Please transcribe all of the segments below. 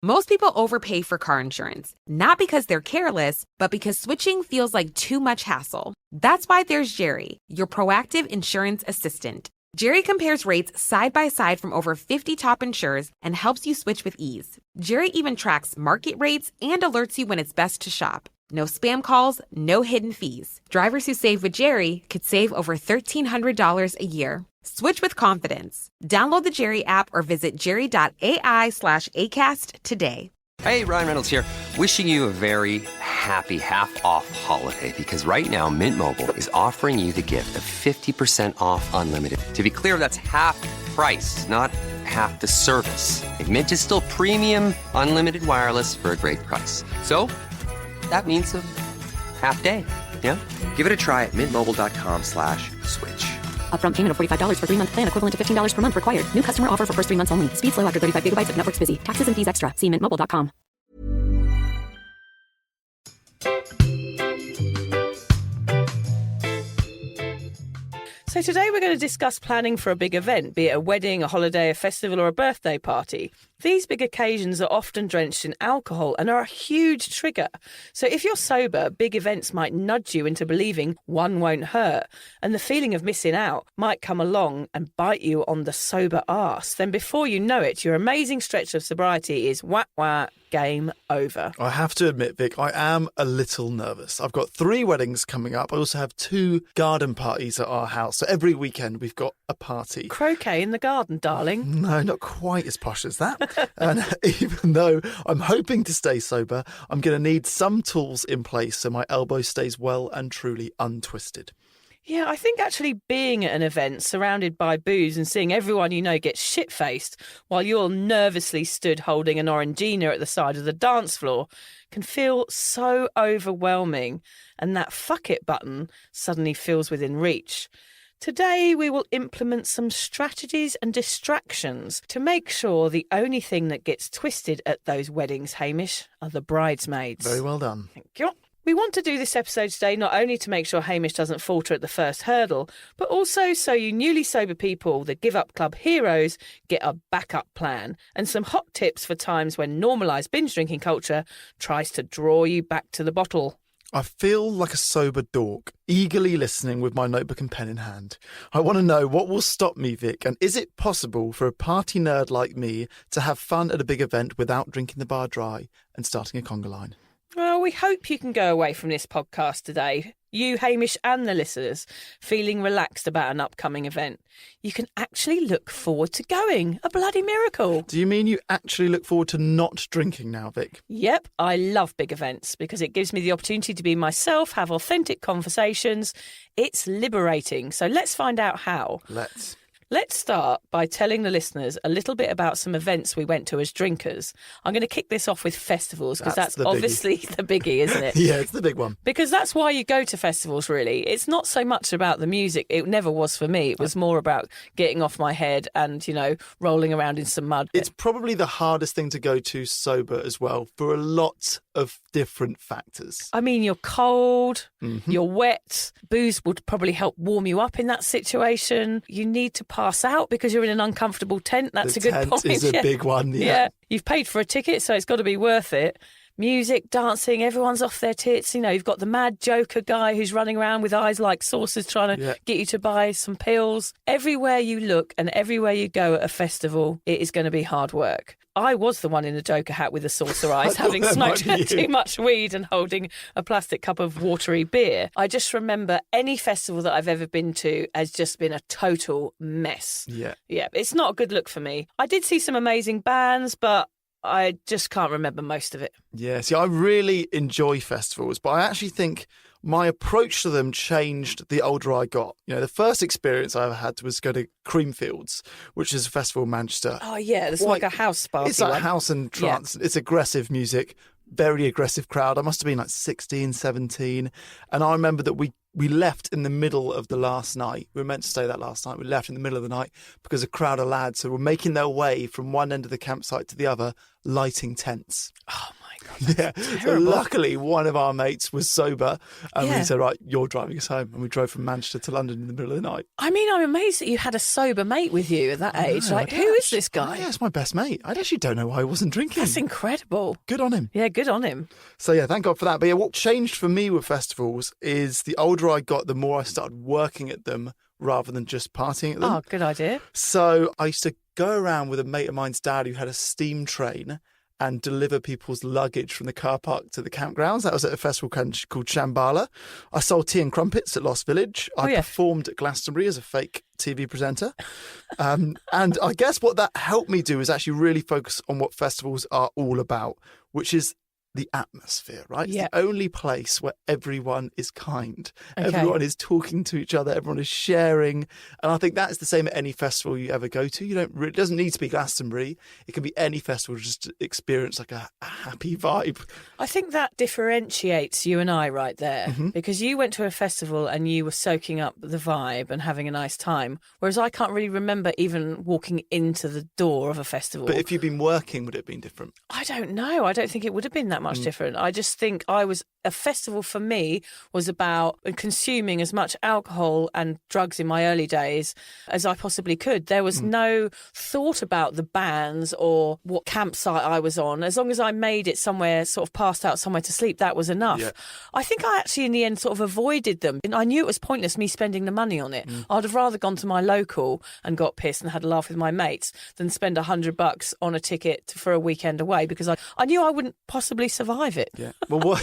Most people overpay for car insurance, not because they're careless, but because switching feels like too much hassle. That's why there's Jerry, your proactive insurance assistant. Jerry compares rates side by side from over 50 top insurers and helps you switch with ease. Jerry even tracks market rates and alerts you when it's best to shop. No spam calls, no hidden fees. Drivers who save with Jerry could save over $1,300 a year. Switch with confidence. Download the Jerry app or visit jerry.ai/ACAST today. Hey, Ryan Reynolds here. Wishing you a very happy half-off holiday because right now Mint Mobile is offering you the gift of 50% off unlimited. To be clear, that's half price, not half the service. Like, Mint is still premium, unlimited wireless for a great price. So that means a half day, yeah? Give it a try at mintmobile.com/switch. Upfront payment of $45 for 3-month plan, equivalent to $15 per month required. New customer offer for first 3 months only. Speed slow after 35 gigabytes if network's busy. Taxes and fees extra. See mintmobile.com. So today we're going to discuss planning for a big event, be it a wedding, a holiday, a festival or a birthday party. These big occasions are often drenched in alcohol and are a huge trigger. So if you're sober, big events might nudge you into believing one won't hurt, and the feeling of missing out might come along and bite you on the sober arse. Then before you know it, your amazing stretch of sobriety is wah, game over. I have to admit, Vic, I am a little nervous. I've got 3 weddings coming up. I also have 2 garden parties at our house. So every weekend we've got a party. Croquet in the garden, darling. No, not quite as posh as that. And even though I'm hoping to stay sober, I'm going to need some tools in place so my elbow stays well and truly untwisted. Yeah, I think actually being at an event surrounded by booze and seeing everyone you know get shit-faced while you're nervously stood holding an Orangina at the side of the dance floor can feel so overwhelming, and that fuck it button suddenly feels within reach. Today, we will implement some strategies and distractions to make sure the only thing that gets twisted at those weddings, Hamish, are the bridesmaids. Very well done. Thank you. We want to do this episode today not only to make sure Hamish doesn't falter at the first hurdle, but also so you newly sober people, the Give Up Club heroes, get a backup plan and some hot tips for times when normalised binge drinking culture tries to draw you back to the bottle. I feel like a sober dork, eagerly listening with my notebook and pen in hand. I want to know what will stop me, Vic, and is it possible for a party nerd like me to have fun at a big event without drinking the bar dry and starting a conga line? Well, we hope you can go away from this podcast today, you, Hamish, and the listeners, feeling relaxed about an upcoming event. You can actually look forward to going. A bloody miracle. Do you mean you actually look forward to not drinking now, Vic? Yep, I love big events because it gives me the opportunity to be myself, have authentic conversations. It's liberating. So let's find out how. Let's start by telling the listeners a little bit about some events we went to as drinkers. I'm going to kick this off with festivals because that's obviously the biggie, isn't it? Yeah, it's the big one. Because that's why you go to festivals, really. It's not so much about the music. It never was for me. It was more about getting off my head and, you know, rolling around in some mud. It's probably the hardest thing to go to sober as well for a lot of different factors. I mean, you're cold, you're wet. Booze would probably help warm you up in that situation. You need to pass out because you're in an uncomfortable tent. That's a good point. The tent is a big one, yeah. You've paid for a ticket, so it's got to be worth it. Music, dancing, everyone's off their tits. You know, you've got the mad joker guy who's running around with eyes like saucers trying to get you to buy some pills. Everywhere you look and everywhere you go at a festival, it is going to be hard work. I was the one in the Joker hat with the saucer eyes, having smoked too much weed and holding a plastic cup of watery beer. I just remember any festival that I've ever been to has just been a total mess. Yeah, it's not a good look for me. I did see some amazing bands, but I just can't remember most of it. Yeah, see, I really enjoy festivals, but I actually think my approach to them changed the older I got. You know, the first experience I ever had was go to Creamfields, which is a festival in Manchester. Oh, yeah, it's like a house party. It's like house and trance. Yeah. It's aggressive music, very aggressive crowd. I must have been like 16, 17. And I remember that we left in the middle of the last night. We were meant to stay that last night. We left in the middle of the night because a crowd of lads who were making their way from one end of the campsite to the other, lighting tents. Oh, my God. Yeah. So luckily, one of our mates was sober, and we said, right, you're driving us home. And we drove from Manchester to London in the middle of the night. I mean, I'm amazed that you had a sober mate with you at that age. No, Like, who is this guy? Yeah, it's my best mate. I actually don't know why he wasn't drinking. That's incredible. Good on him. Yeah, good on him. So yeah, thank God for that. But yeah, what changed for me with festivals is the older I got, the more I started working at them rather than just partying at them. Oh, good idea. So I used to go around with a mate of mine's dad who had a steam train and deliver people's luggage from the car park to the campgrounds. That was at a festival called Shambhala. I sold tea and crumpets at Lost Village. I performed at Glastonbury as a fake TV presenter. And I guess what that helped me do is actually really focus on what festivals are all about, which is the atmosphere, right? It's the only place where everyone is kind. Okay. Everyone is talking to each other. Everyone is sharing. And I think that's the same at any festival you ever go to. It doesn't need to be Glastonbury. It can be any festival, just to experience like a happy vibe. I think that differentiates you and I right there, because you went to a festival and you were soaking up the vibe and having a nice time, whereas I can't really remember even walking into the door of a festival. But if you'd been working, would it have been different? I don't know. I don't think it would have been that much different. I just think a festival for me was about consuming as much alcohol and drugs in my early days as I possibly could. There was no thought about the bands or what campsite I was on. As long as I made it somewhere, sort of passed out somewhere to sleep, that was enough. Yeah. I think I actually in the end sort of avoided them. And I knew it was pointless me spending the money on it. I'd have rather gone to my local and got pissed and had a laugh with my mates than spend $100 on a ticket for a weekend away, because I knew I wouldn't possibly survive it. Yeah. Well,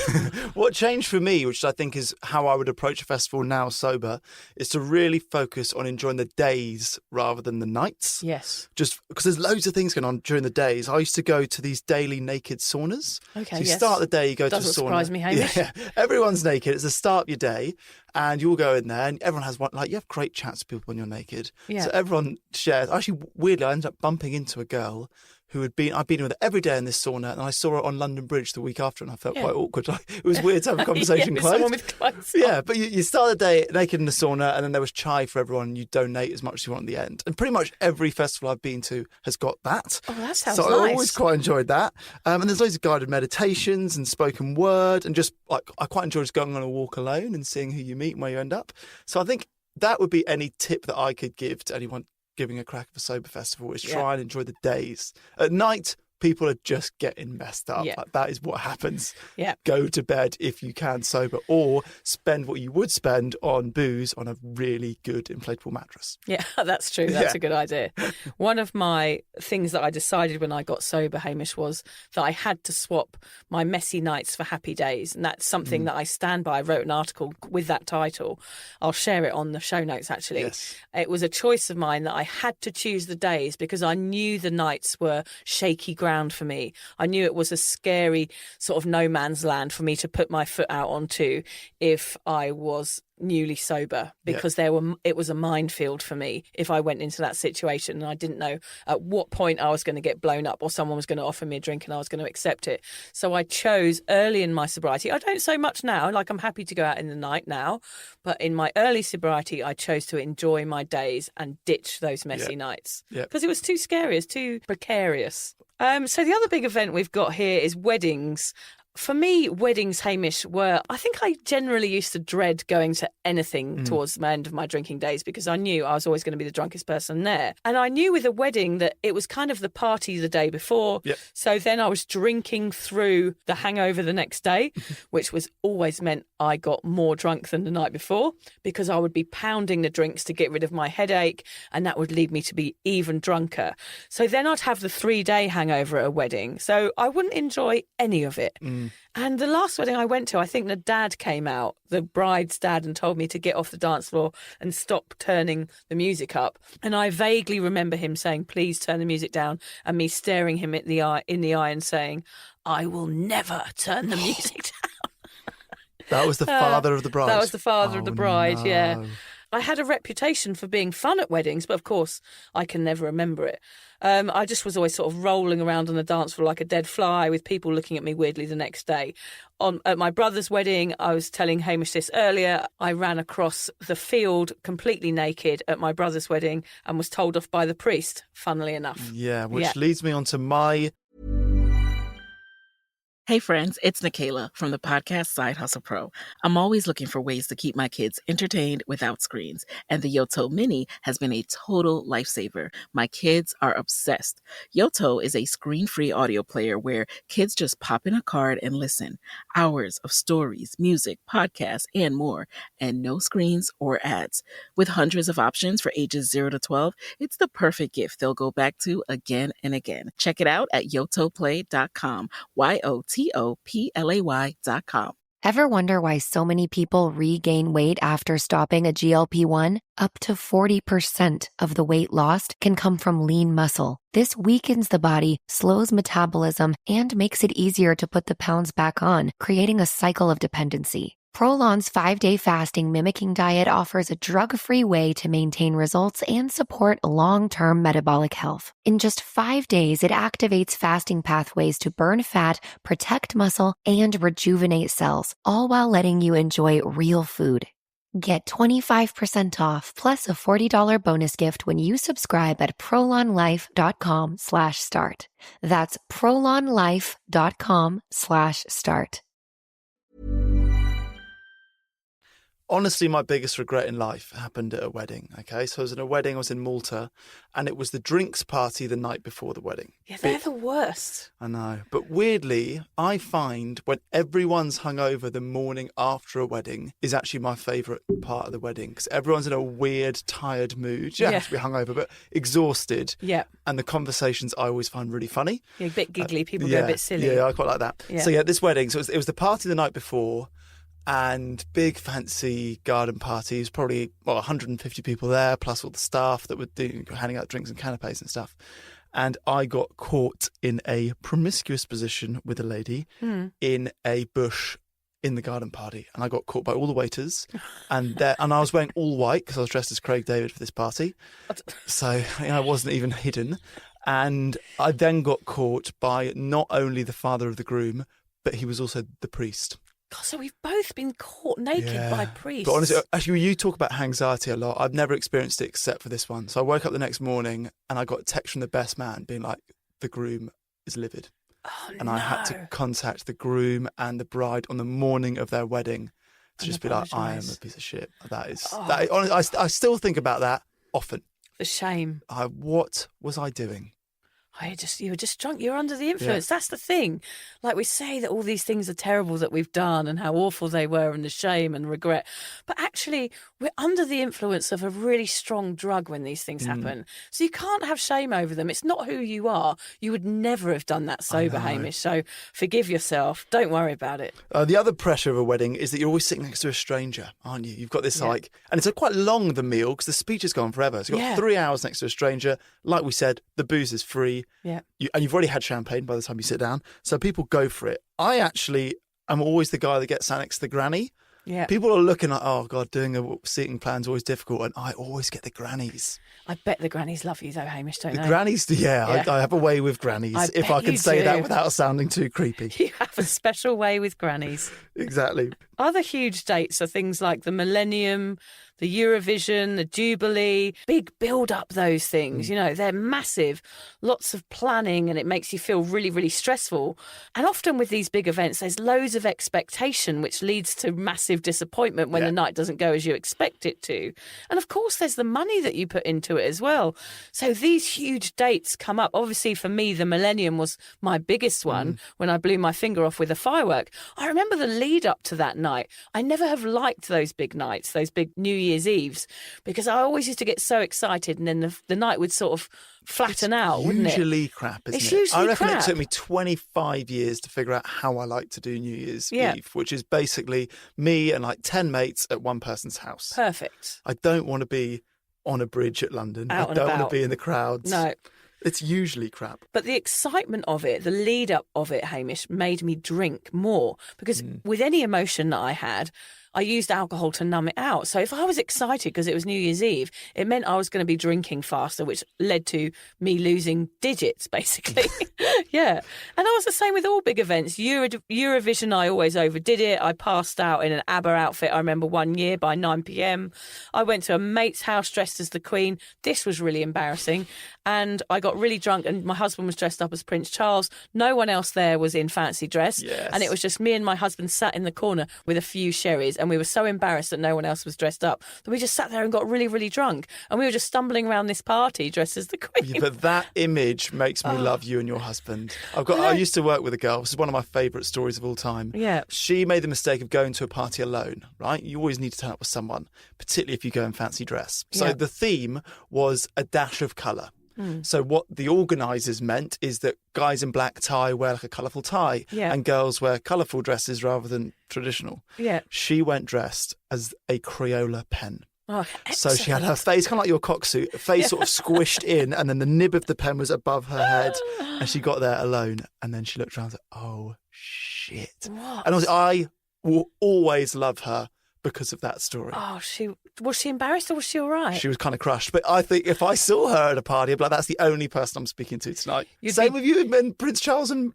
what changed for me, which I think is how I would approach a festival now sober, is to really focus on enjoying the days rather than the nights. Yes. Just because there's loads of things going on during the days. I used to go to these daily naked saunas. Okay, so you start the day, you go to a sauna. Doesn't surprise me, Hamish. Yeah, everyone's naked. It's the start of your day, and you all go in there, and everyone has one. Like, you have great chats with people when you're naked. Yeah. So everyone shares. Actually, weirdly, I ended up bumping into a girl I'd been with her every day in this sauna, and I saw her on London Bridge the week after, and I felt quite awkward. It was weird to have a conversation with someone with clothes on. Yeah, but you start the day naked in the sauna, and then there was chai for everyone, and you donate as much as you want at the end. And pretty much every festival I've been to has got that. Oh, that sounds nice. So I always quite enjoyed that. And there's loads of guided meditations and spoken word, and just like I quite enjoy just going on a walk alone and seeing who you meet and where you end up. So I think that would be any tip that I could give to anyone giving a crack of a sober festival, is try and enjoy the days. At night, people are just getting messed up. Like, that is what happens. Yeah. Go to bed if you can sober, or spend what you would spend on booze on a really good inflatable mattress. Yeah, that's true. That's a good idea. One of my things that I decided when I got sober, Hamish, was that I had to swap my messy nights for happy days. And that's something that I stand by. I wrote an article with that title. I'll share it on the show notes, actually. Yes. It was a choice of mine that I had to choose the days because I knew the nights were shaky ground for me. I knew it was a scary sort of no man's land for me to put my foot out onto if I was newly sober, because it was a minefield for me if I went into that situation and I didn't know at what point I was going to get blown up or someone was going to offer me a drink and I was going to accept it. So I chose early in my sobriety. I don't so much now, like I'm happy to go out in the night now, but in my early sobriety I chose to enjoy my days and ditch those messy nights because it was too scary, it's too precarious. So the other big event we've got here is weddings. For me, weddings, Hamish, I think I generally used to dread going to anything towards the end of my drinking days because I knew I was always going to be the drunkest person there. And I knew with a wedding that it was kind of the party the day before. Yep. So then I was drinking through the hangover the next day, which was always meant I got more drunk than the night before because I would be pounding the drinks to get rid of my headache, and that would lead me to be even drunker. So then I'd have the 3-day hangover at a wedding. So I wouldn't enjoy any of it. And the last wedding I went to, I think the dad came out, the bride's dad, and told me to get off the dance floor and stop turning the music up. And I vaguely remember him saying, please turn the music down, and me staring him in the eye and saying, I will never turn the music down. That was the father of the bride. That was the father of the bride, yeah. I had a reputation for being fun at weddings, but of course I can never remember it. I just was always sort of rolling around on the dance floor like a dead fly with people looking at me weirdly the next day. At my brother's wedding, I was telling Hamish this earlier, I ran across the field completely naked at my brother's wedding and was told off by the priest, funnily enough. Yeah, which leads me on to my... Hey friends, it's Nikayla from the podcast Side Hustle Pro. I'm always looking for ways to keep my kids entertained without screens, and the Yoto Mini has been a total lifesaver. My kids are obsessed. Yoto is a screen-free audio player where kids just pop in a card and listen. Hours of stories, music, podcasts, and more, and no screens or ads. With hundreds of options for ages 0 to 12, it's the perfect gift they'll go back to again and again. Check it out at yotoplay.com. YOTOPLAY.com. Ever wonder why so many people regain weight after stopping a GLP-1? Up to 40% of the weight lost can come from lean muscle. This weakens the body, slows metabolism, and makes it easier to put the pounds back on, creating a cycle of dependency. Prolon's 5-day fasting mimicking diet offers a drug-free way to maintain results and support long-term metabolic health. In just 5 days, it activates fasting pathways to burn fat, protect muscle, and rejuvenate cells, all while letting you enjoy real food. Get 25% off plus a $40 bonus gift when you subscribe at prolonlife.com/start. That's prolonlife.com/start. Honestly, my biggest regret in life happened at a wedding, okay? So I was in a wedding, I was in Malta, and it was the drinks party the night before the wedding. Yeah, they're the worst. I know. But weirdly, I find when everyone's hungover the morning after a wedding is actually my favourite part of the wedding because everyone's in a weird, tired mood. You don't have to be hungover, but exhausted. Yeah. And the conversations I always find really funny. Yeah, a bit giggly. People go a bit silly. Yeah, I quite like that. Yeah. So yeah, this wedding, so it was the party the night before, and big fancy garden parties, probably 150 people there, plus all the staff that were handing out drinks and canapes and stuff. And I got caught in a promiscuous position with a lady in a bush in the garden party, and I got caught by all the waiters, and I was wearing all white because I was dressed as Craig David for this party, so I wasn't even hidden. And I then got caught by not only the father of the groom, but he was also the priest. God, so we've both been caught naked by priests. But honestly, actually, you talk about anxiety a lot. I've never experienced it except for this one. So I woke up the next morning and I got a text from the best man being like, the groom is livid. Oh, and I had to contact the groom and the bride on the morning of their wedding to just be like, I am a piece of shit. Honestly, I still think about that often. The shame. What was I doing? You were just drunk. You're under the influence. Yeah. That's the thing. Like we say that all these things are terrible that we've done and how awful they were and the shame and regret. But actually, we're under the influence of a really strong drug when these things happen. So you can't have shame over them. It's not who you are. You would never have done that sober, Hamish. So forgive yourself. Don't worry about it. The other pressure of a wedding is that you're always sitting next to a stranger, aren't you? You've got this and it's quite long, the meal, because the speech has gone forever. So you've got 3 hours next to a stranger. Like we said, the booze is free. Yeah. And you've already had champagne by the time you sit down. So people go for it. I actually am always the guy that gets sat next to the granny. Yeah. People are looking like, oh, God, doing a seating plan is always difficult. And I always get the grannies. I bet the grannies love you, though, Hamish, don't they? The grannies, I have a way with grannies, if I can say that without sounding too creepy. You have a special way with grannies. Exactly. Other huge dates are things like the Millennium, the Eurovision, the Jubilee, big build up those things, they're massive, lots of planning, and it makes you feel really, really stressful. And often with these big events, there's loads of expectation, which leads to massive disappointment when the night doesn't go as you expect it to. And of course, there's the money that you put into it as well. So these huge dates come up. Obviously, for me, the Millennium was my biggest one when I blew my finger off with a firework. I remember the lead up to that night. I never have liked those big nights, those big New Year's Eves, because I always used to get so excited and then the night would sort of flatten out, wouldn't it? It's usually crap, isn't it? It's usually I reckon crap. It took me 25 years to figure out how I like to do New Year's Eve, which is basically me and like 10 mates at one person's house. Perfect. I don't want to be on a bridge at London. I don't want to be in the crowds. No. It's usually crap. But the excitement of it, the lead up of it, Hamish, made me drink more because with any emotion that I had, I used alcohol to numb it out. So if I was excited because it was New Year's Eve, it meant I was going to be drinking faster, which led to me losing digits, basically. Yeah. And I was the same with all big events. Eurovision, I always overdid it. I passed out in an ABBA outfit, I remember one year by 9 p.m. I went to a mate's house dressed as the Queen. This was really embarrassing. And I got really drunk and my husband was dressed up as Prince Charles. No one else there was in fancy dress. Yes. And it was just me and my husband sat in the corner with a few sherries, and we were so embarrassed that no one else was dressed up that we just sat there and got really, really drunk. And we were just stumbling around this party dressed as the Queen. Yeah, but that image makes me love you and your husband. I used to work with a girl. This is one of my favourite stories of all time. Yeah. She made the mistake of going to a party alone, right? You always need to turn up with someone, particularly if you go in fancy dress. So Yeah. the theme was a dash of colour. So what the organisers meant is that guys in black tie wear like a colourful tie, Yeah. and girls wear colourful dresses rather than traditional. Yeah. She went dressed as a Crayola pen. Oh, So she had her face, kind of like your cocksuit, face sort of squished in, and then the nib of the pen was above her head. And she got there alone, and then she looked around and said, oh, shit. What? And I will always love her because of that story. Oh, was she embarrassed or was she all right? She was kind of crushed. But I think if I saw her at a party, I'd be like, that's the only person I'm speaking to tonight. Same with you and Prince Charles and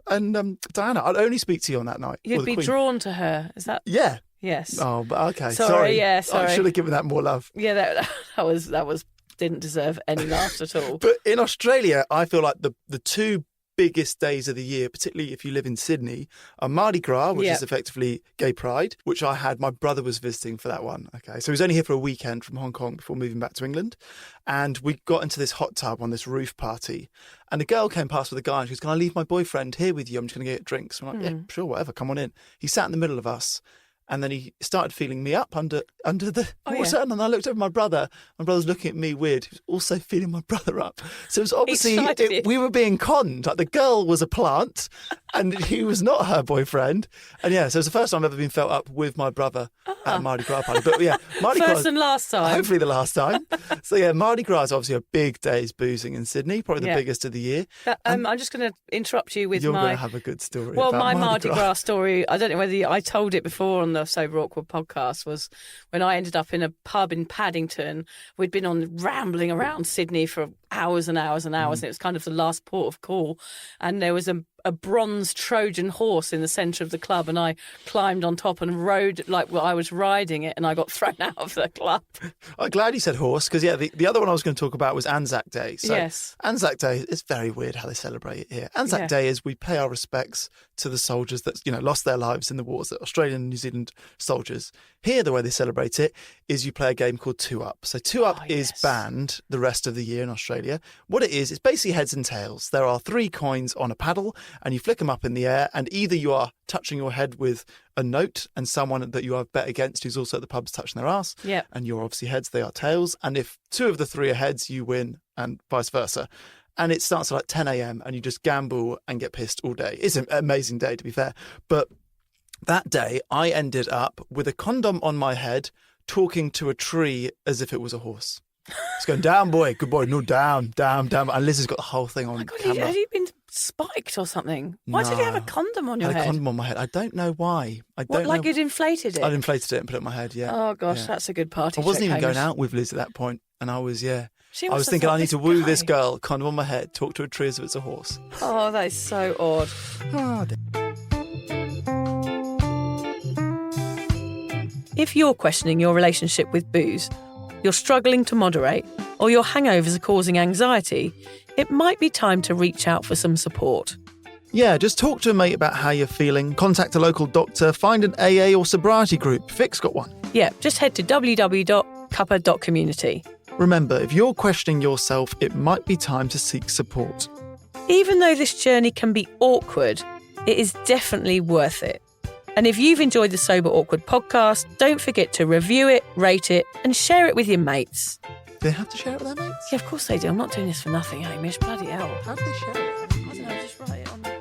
Diana. I'd only speak to you on that night. Or You'd the be Queen. drawn to her. Is that? Yeah. Yes. Oh, but okay. Sorry, yeah, I sorry. should have given that more love. Yeah, that was didn't deserve any laughs at all. But in Australia, I feel like the two biggest days of the year, particularly if you live in Sydney, are Mardi Gras, which is effectively Gay Pride, which I had. My brother was visiting for that one. Okay, so he was only here for a weekend from Hong Kong before moving back to England. And we got into this hot tub on this roof party. And a girl came past with a guy and she goes, can I leave my boyfriend here with you? I'm just going to get drinks. I'm like, yeah, sure, whatever, come on in. He sat in the middle of us. And then he started feeling me up under the water. And then I looked over my brother. My brother's looking at me weird. He was also feeling my brother up. So it was obviously, we were being conned. Like the girl was a plant and he was not her boyfriend. And yeah, so it's the first time I've ever been felt up with my brother at a Mardi Gras party. But yeah, Mardi Gras. First and last time. Hopefully the last time. So yeah, Mardi Gras is obviously a big day's boozing in Sydney, probably the biggest of the year. I'm just going to interrupt you with You're going to have a good story. Well, about my Mardi Gras story, I don't know whether I told it before on the Sober Awkward podcast, was when I ended up in a pub in Paddington. We'd been rambling around Sydney for hours and hours and hours, and it was kind of the last port of call. And there was a bronze Trojan horse in the centre of the club, and I climbed on top and rode I was riding it, and I got thrown out of the club. I'm glad you said horse, because the other one I was going to talk about was Anzac Day. So yes. Anzac Day, it's very weird how they celebrate it here. Anzac Day is we pay our respects to the soldiers that lost their lives in the wars, the Australian and New Zealand soldiers. Here, the way they celebrate it is you play a game called Two Up. So Two Up is banned the rest of the year in Australia. What it is, it's basically heads and tails. There are 3 coins on a paddle, and you flick them up in the air, and either you are touching your head with a note and someone that you have bet against who's also at the pub's touching their ass, and you're obviously heads, they are tails. And if 2 of the 3 are heads, you win, and vice versa. And it starts at like 10 a.m. and you just gamble and get pissed all day. It's an amazing day, to be fair. But that day, I ended up with a condom on my head, talking to a tree as if it was a horse. It's going, down, boy, good boy, no, down, down, down. And Liz has got the whole thing on camera. Had you been spiked or something? Why did you have a condom on your head? I head? had a condom on my head. I don't know why. You'd inflated it? I'd inflated it and put it on my head, yeah. Oh, gosh, that's a good party. I wasn't even Hamish. going out with Liz at that point, and I was, I was have thinking, thought, I need to this woo guy. this girl, condom on my head, talk to a tree as if it's a horse. Oh, that is so odd. Oh, dear. If you're questioning your relationship with booze, you're struggling to moderate, or your hangovers are causing anxiety, it might be time to reach out for some support. Yeah, just talk to a mate about how you're feeling, contact a local doctor, find an AA or sobriety group. Vic's got one. Yeah, just head to www.cuppa.community. Remember, if you're questioning yourself, it might be time to seek support. Even though this journey can be awkward, it is definitely worth it. And if you've enjoyed the Sober Awkward podcast, don't forget to review it, rate it, and share it with your mates. Do they have to share it with their mates? Yeah, of course they do. I'm not doing this for nothing, Hamish. Bloody hell. How do they share it? I don't know, just write it on the...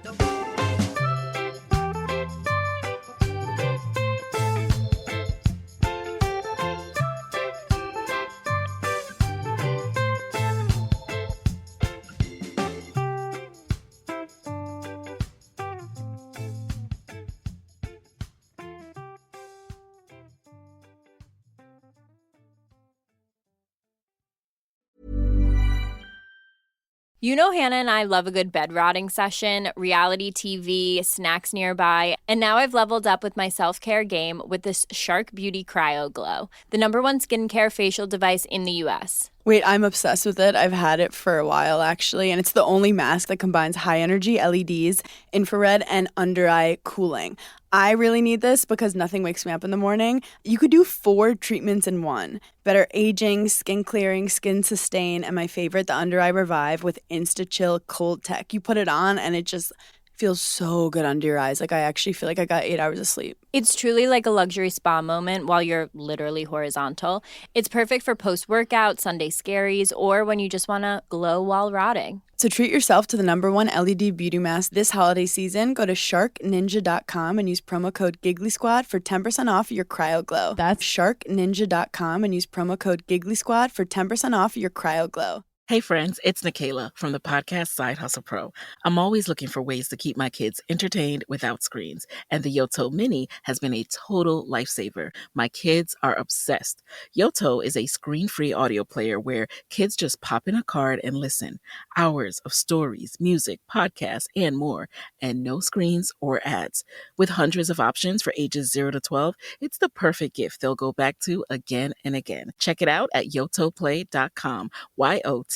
You know, Hannah and I love a good bed rotting session, reality TV, snacks nearby, and now I've leveled up with my self-care game with this Shark Beauty Cryo Glow, the #1 skincare facial device in the U.S. Wait, I'm obsessed with it. I've had it for a while, actually, and it's the only mask that combines high-energy LEDs, infrared, and under-eye cooling. I really need this because nothing wakes me up in the morning. You could do 4 treatments in one. Better aging, skin clearing, skin sustain, and my favorite, the under-eye revive with Insta-Chill Cold Tech. You put it on and it just feels so good under your eyes. Like I actually feel like I got 8 hours of sleep. It's truly like a luxury spa moment while you're literally horizontal. It's perfect for post-workout, Sunday scaries, or when you just want to glow while rotting. So treat yourself to the #1 LED beauty mask this holiday season. Go to sharkninja.com and use promo code Giggly Squad for 10% off your Cryo Glow. That's sharkninja.com and use promo code Giggly Squad for 10% off your Cryo Glow. Hey friends, it's Nikayla from the podcast Side Hustle Pro. I'm always looking for ways to keep my kids entertained without screens, and the Yoto Mini has been a total lifesaver. My kids are obsessed. Yoto is a screen-free audio player where kids just pop in a card and listen. Hours of stories, music, podcasts, and more, and no screens or ads. With hundreds of options for ages 0 to 12, it's the perfect gift they'll go back to again and again. Check it out at yotoplay.com.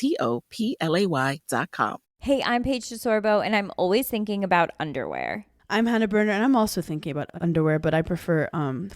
YOTOPLAY.com. Hey, I'm Paige DeSorbo, and I'm always thinking about underwear. I'm Hannah Berner, and I'm also thinking about underwear, but I prefer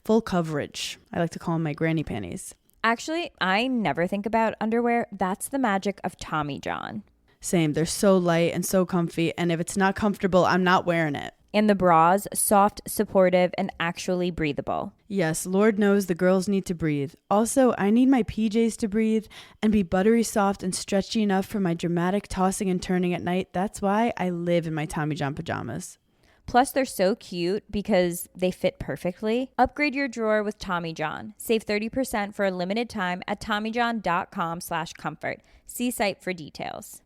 full coverage. I like to call them my granny panties. Actually, I never think about underwear. That's the magic of Tommy John. Same. They're so light and so comfy, and if it's not comfortable, I'm not wearing it. And the bras, soft, supportive, and actually breathable. Yes, Lord knows the girls need to breathe. Also, I need my PJs to breathe and be buttery soft and stretchy enough for my dramatic tossing and turning at night. That's why I live in my Tommy John pajamas. Plus, they're so cute because they fit perfectly. Upgrade your drawer with Tommy John. Save 30% for a limited time at TommyJohn.com/comfort. See site for details.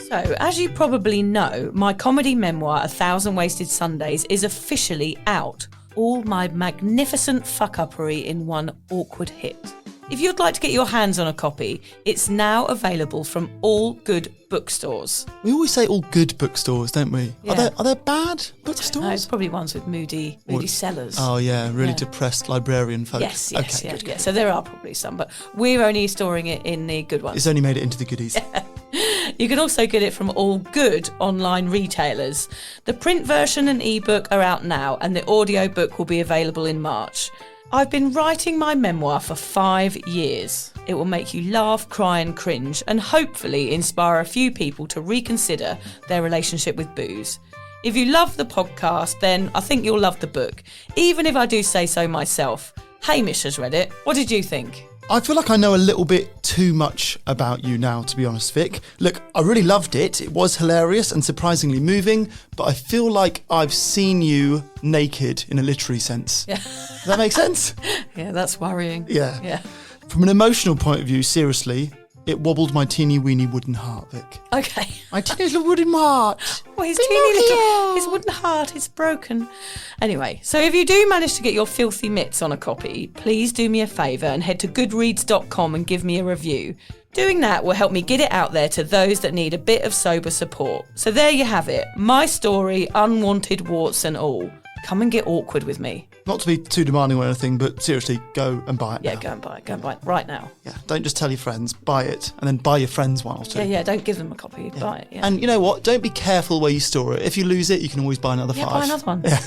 So, as you probably know, my comedy memoir, 1,000 Wasted Sundays, is officially out. All my magnificent fuck-uppery in one awkward hit. If you'd like to get your hands on a copy, it's now available from all good bookstores. We always say all good bookstores, don't we? Yeah. Are there bad bookstores? No, it's probably ones with moody sellers. Oh yeah, really depressed librarian folk. Yes, okay, yeah, good. yeah. So there are probably some, but we're only storing it in the good ones. It's only made it into the goodies. You can also get it from all good online retailers. The print version and ebook are out now, and the audiobook will be available in March. I've been writing my memoir for 5 years. It will make you laugh, cry and cringe, and hopefully inspire a few people to reconsider their relationship with booze. If you love the podcast, then I think you'll love the book, even if I do say so myself. Hamish has read it. What did you think? I feel like I know a little bit too much about you now, to be honest, Vic. Look, I really loved it. It was hilarious and surprisingly moving, but I feel like I've seen you naked in a literary sense. Yeah. Does that make sense? Yeah, that's worrying. Yeah. From an emotional point of view, seriously, it wobbled my teeny weeny wooden heart, Vic. Okay. My teeny little wooden heart. Well, his teeny little, his wooden heart is broken. Anyway, so if you do manage to get your filthy mitts on a copy, please do me a favour and head to goodreads.com and give me a review. Doing that will help me get it out there to those that need a bit of sober support. So there you have it. My story, unwanted warts and all. Come and get awkward with me. Not to be too demanding or anything, but seriously, go and buy it now. Yeah, go and buy it. Go and buy it right now. Yeah, don't just tell your friends, buy it, and then buy your friends one or two. Yeah, don't give them a copy, buy it. Yeah. And you know what? Don't be careful where you store it. If you lose it, you can always buy another 5. Yeah, buy another one. Yeah.